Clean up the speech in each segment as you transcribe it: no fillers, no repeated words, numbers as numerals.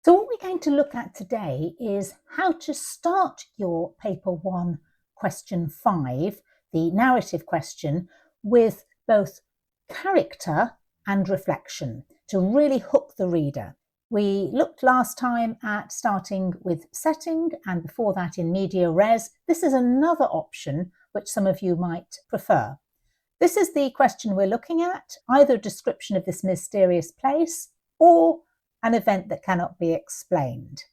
So what we're going to look at today is how to start your paper 1 question 5, the narrative question, with both character and reflection to really hook the reader. We looked last time at starting with setting and before that in media res. This is another option which some of you might prefer. This is the question we're looking at, either a description of this mysterious place or an event that cannot be explained.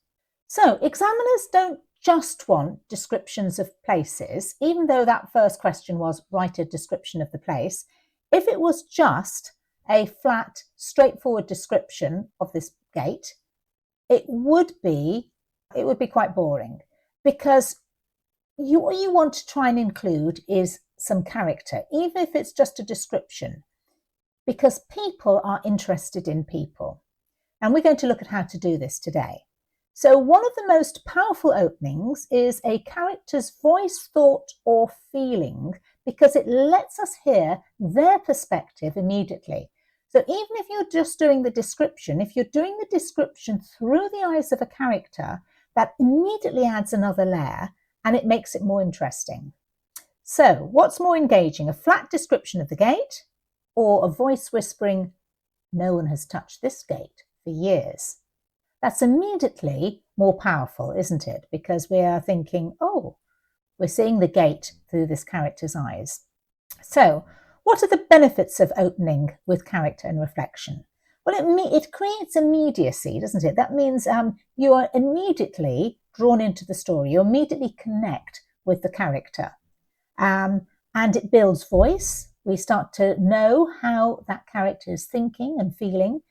So examiners don't just want descriptions of places, even though that first question was write a description of the place. If it was just a flat, straightforward description of this gate, it would be quite boring, because what you want to try and include is some character, even if it's just a description, because people are interested in people. And we're going to look at how to do this today. So one of the most powerful openings is a character's voice, thought, or feeling, because it lets us hear their perspective immediately. So even if you're just doing the description, if you're doing the description through the eyes of a character, that immediately adds another layer and it makes it more interesting. So what's more engaging, a flat description of the gate or a voice whispering, "No one has touched this gate for years"? That's immediately more powerful, isn't it? Because we are thinking, oh, we're seeing the gate through this character's eyes. So what are the benefits of opening with character and reflection? Well, it creates immediacy, doesn't it? That means you are immediately drawn into the story. You immediately connect with the character. And it builds voice. We start to know how that character is thinking and feeling.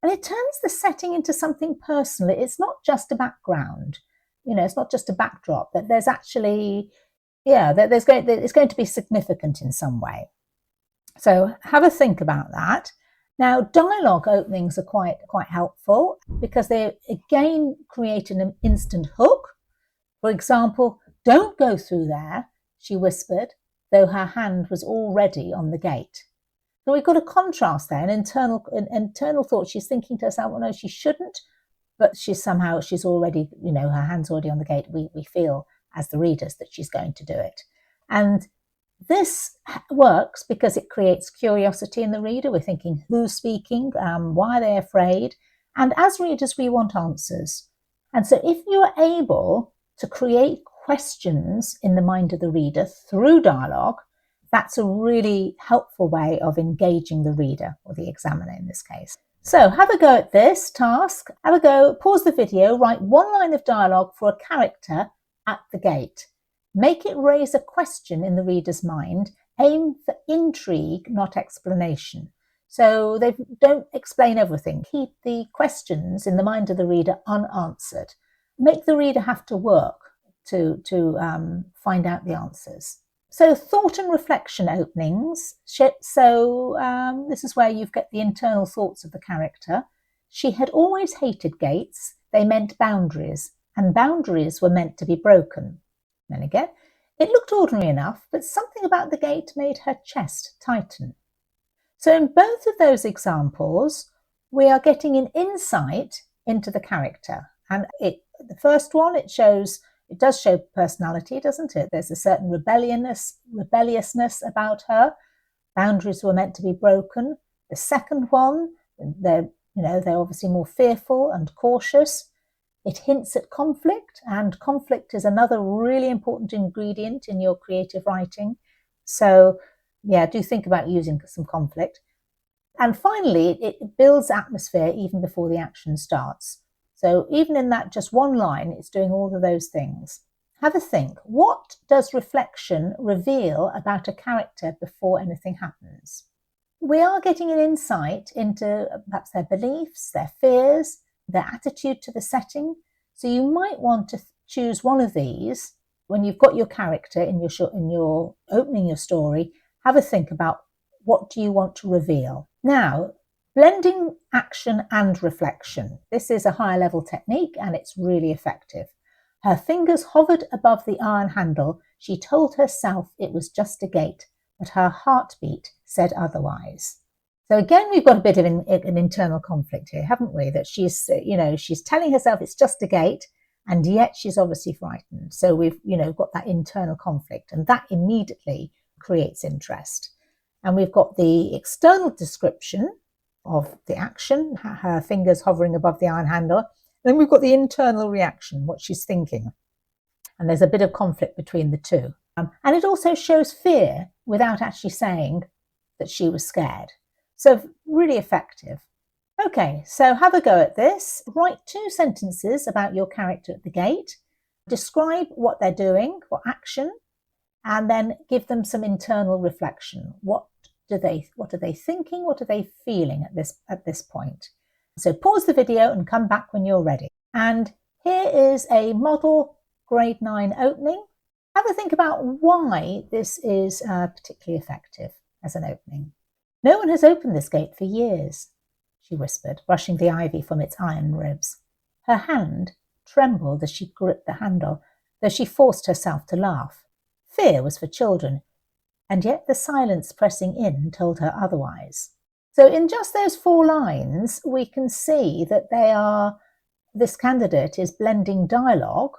And it turns the setting into something personal. It's not just a background. It's not just a backdrop. That there's actually, it's going to be significant in some way. So have a think about that. Now, dialogue openings are quite helpful because they again create an instant hook. For example, "Don't go through there," she whispered, though her hand was already on the gate. So we've got a contrast there, an internal thought. She's thinking to herself, well, no, she shouldn't, but she's already, her hand's already on the gate. We feel as the readers that she's going to do it. And this works because it creates curiosity in the reader. We're thinking, who's speaking? Why are they afraid? And as readers, we want answers. And so if you are able to create questions in the mind of the reader through dialogue, that's a really helpful way of engaging the reader, or the examiner in this case. So have a go at this task. Have a go, pause the video, write one line of dialogue for a character at the gate. Make it raise a question in the reader's mind. Aim for intrigue, not explanation. So they don't explain everything. Keep the questions in the mind of the reader unanswered. Make the reader have to work to find out the answers. So thought and reflection openings. So this is where you've got the internal thoughts of the character. She had always hated gates. They meant boundaries, and boundaries were meant to be broken. Then again, it looked ordinary enough, but something about the gate made her chest tighten. So in both of those examples, we are getting an insight into the character. And the first one, it does show personality, doesn't it? There's a certain rebelliousness about her. Boundaries were meant to be broken. The second one, they're obviously more fearful and cautious. It hints at conflict, and conflict is another really important ingredient in your creative writing. So do think about using some conflict. And finally, it builds atmosphere even before the action starts. So even in that just one line, it's doing all of those things. Have a think. What does reflection reveal about a character before anything happens? We are getting an insight into perhaps their beliefs, their fears, their attitude to the setting. So you might want to choose one of these when you've got your character in your opening your story. Have a think about, what do you want to reveal? Now, blending action and reflection. This is a higher level technique and it's really effective. Her fingers hovered above the iron handle. She told herself it was just a gate, but her heartbeat said otherwise. So again, we've got a bit of an internal conflict here, haven't we? That she's, she's telling herself it's just a gate, and yet she's obviously frightened. So we've, got that internal conflict, and that immediately creates interest. And we've got the external description of the action, her fingers hovering above the iron handle. Then we've got the internal reaction, what she's thinking. And there's a bit of conflict between the two. And it also shows fear without actually saying that she was scared. So really effective. Okay, so have a go at this. Write 2 sentences about your character at the gate. Describe what they're doing, what action, and then give them some internal reflection. What are they thinking? What are they feeling at this point? So pause the video and come back when you're ready. And here is a model grade 9 opening. Have a think about why this is particularly effective as an opening. No one has opened this gate for years, she whispered, brushing the ivy from its iron ribs. Her hand trembled as she gripped the handle, though she forced herself to laugh. Fear was for children, and yet the silence pressing in told her otherwise. So in just those 4 lines, we can see that this candidate is blending dialogue,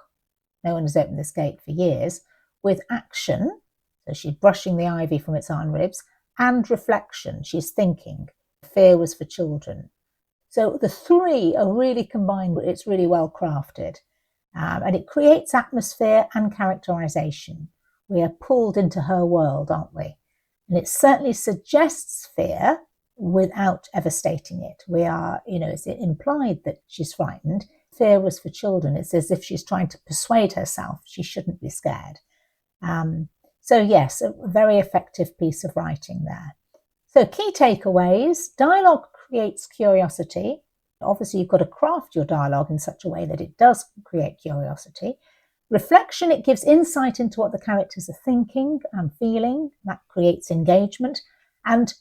no one has opened this gate for years, with action, so she's brushing the ivy from its iron ribs, and reflection, she's thinking. Fear was for children. So the 3 are really combined, it's really well crafted. And it creates atmosphere and characterization. We are pulled into her world, aren't we? And it certainly suggests fear without ever stating it. We are, it's implied that she's frightened. Fear was for children. It's as if she's trying to persuade herself she shouldn't be scared. So yes, a very effective piece of writing there. So key takeaways: dialogue creates curiosity. Obviously, you've got to craft your dialogue in such a way that it does create curiosity. Reflection, it gives insight into what the characters are thinking and feeling. That creates engagement. And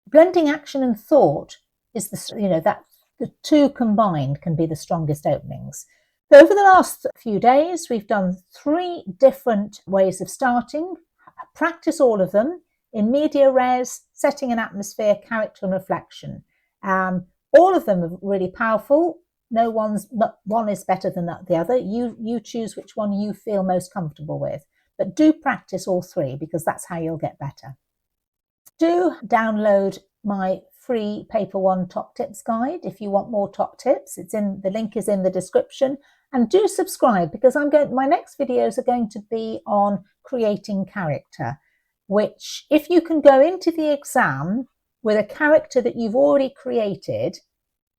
blending action and thought is that the 2 combined can be the strongest openings. So over the last few days, we've done 3 different ways of starting. Practice all of them in media res, setting an atmosphere, character and reflection. All of them are really powerful. One is better than the other. You choose which one you feel most comfortable with. But do practice all 3 because that's how you'll get better. Do download my free Paper 1 Top Tips guide if you want more top tips. The link is in the description. And do subscribe because my next videos are going to be on creating character, which if you can go into the exam with a character that you've already created,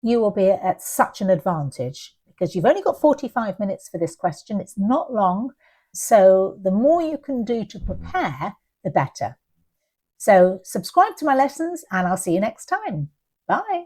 you will be at such an advantage because you've only got 45 minutes for this question. It's not long. So the more you can do to prepare, the better. So subscribe to my lessons and I'll see you next time. Bye.